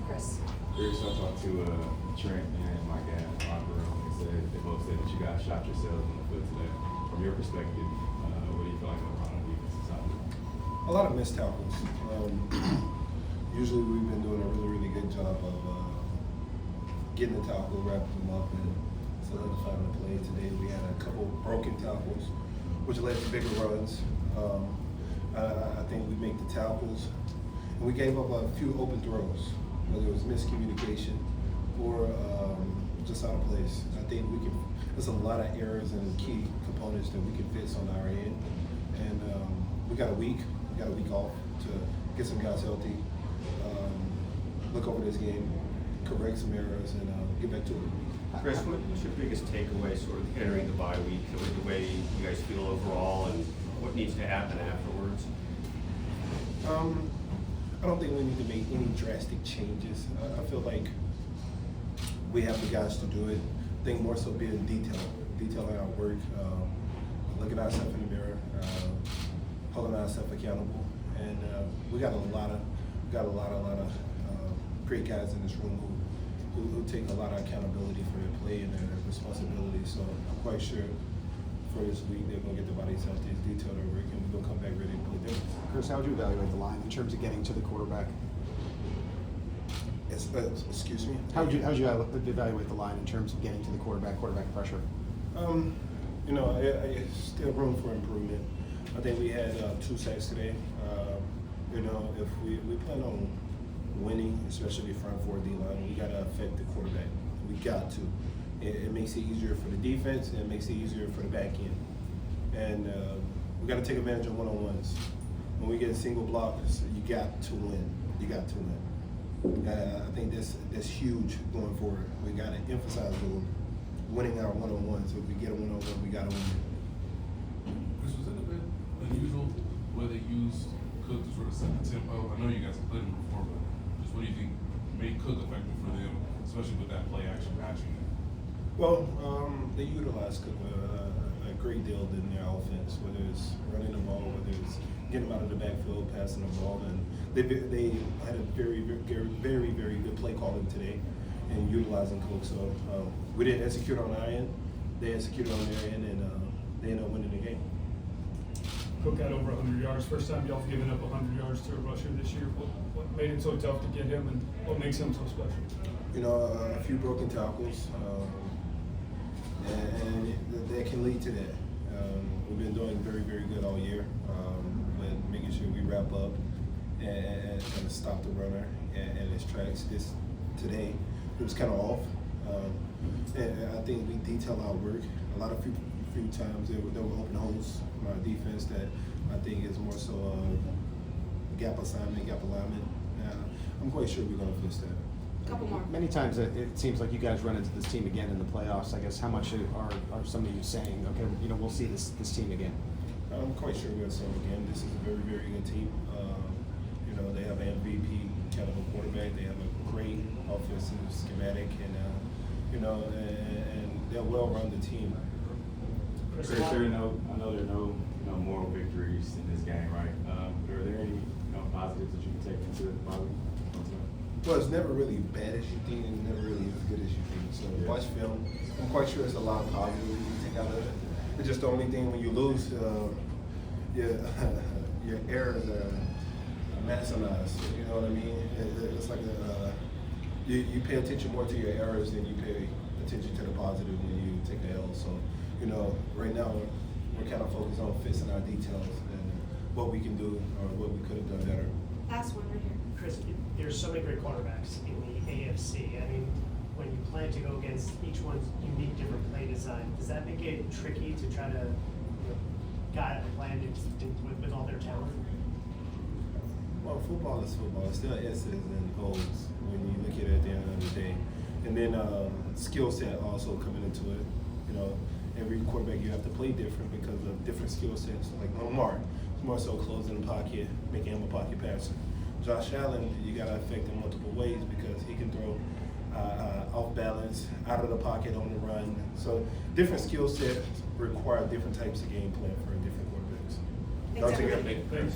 Chris. Chris, I talked to Trent and Mike at the locker room. They both said that you guys shot yourselves in the foot today. From your perspective, what do you feel like going on defensive side? A lot of missed tackles. Usually we've been doing a really good job of getting the tackle, wrapping them up, and solidifying the play. Today we had a couple broken tackles, which led to bigger runs. I think we make the tackles, and we gave up a few open throws, whether it was miscommunication or just out of place. I think we can. There's a lot of errors and key components that we can fix on our end, and we got a week off to get some guys healthy, look over this game, correct some errors, and get back to it. Chris, what's your biggest takeaway sort of entering the bye week, the way you guys feel overall, and what needs to happen afterwards? I don't think we need to make any drastic changes. I feel like we have the guys to do it. I think more so being detailing our work, looking at ourselves in the mirror, holding ourselves accountable, and we got a lot of great guys in this room who take a lot of accountability for their play and their responsibility. So I'm quite sure for this week they're going to get the bodies healthy, detail their work, and we're going to come back ready to play different. Chris, how would you evaluate the line in terms of getting to the quarterback? Excuse me? How would you evaluate the line in terms of getting to the quarterback pressure? Still room for improvement. I think we had 2 sacks today. If we plan on winning, especially front 4 D-line, we got to affect the quarterback. We got to. It makes it easier for the defense, and it makes it easier for the back end. And we got to take advantage of one-on-ones. When we get single blocks, you got to win. You got to win. I think that's huge going forward. We got to emphasize winning our one-on-ones. If we get a one-on-one, we got to win. Chris, was it a bit unusual where they used Cook to sort of set the tempo? I know you guys have played him before, but just what do you think made Cook effective for them, especially with that play action matching? Well, they utilize Cook a great deal in their offense, whether it's running the ball, whether it's getting them out of the backfield, passing the ball, and they had a very good play calling today and utilizing Cook. So we didn't execute on our end, they executed on their end, and they ended up winning the game. Cook had over 100 yards. First time y'all have given up 100 yards to a rusher this year. What made it so tough to get him, and what makes him so special? A few broken tackles, and that can lead to that. We've been doing very good all year, but making sure we wrap up and stop the runner and his tracks. Today, it was kind of off, and I think we detail our work. A few times there were open holes in our defense that I think is more so gap assignment, gap alignment. I'm quite sure we're going to fix that. Couple more. Many times it seems like you guys run into this team again in the playoffs. I guess how much are some of you saying, okay, we'll see this team again? I'm quite sure we're going to see them again. This is a very good team. They have an MVP caliber quarterback. They have a great offensive schematic, and they're well-rounded team. Chris, I know there are no moral victories in this game, right? Are there any positives that you can take into the bye week? Well, it's never really bad as you think, and never really as good as you think. So watch film. I'm quite sure there's a lot of positives you can take out of it. It's just the only thing when you lose, your errors are maximized. You know what I mean? It's like you pay attention more to your errors than you pay attention to the positive when you take the L. So, right now we're kind of focused on fixing our details and what we can do or what we could have done better. Last one right here. Chris, there's so many great quarterbacks in the AFC. I mean, when you plan to go against each one's unique, different play design, does that make it tricky to try to guide a plan with all their talent? Well, football is football. It's still S's and O's when you look at it at the end of the day. And then skill set also coming into it. Every quarterback you have to play different because of different skill sets. Like Lamar, it's more so closing the pocket, making him a pocket passer. Josh Allen, you got to affect him multiple ways because he can throw off balance, out of the pocket on the run. So different skill sets require different types of game plan for different quarterbacks. Thanks, everybody. Thanks.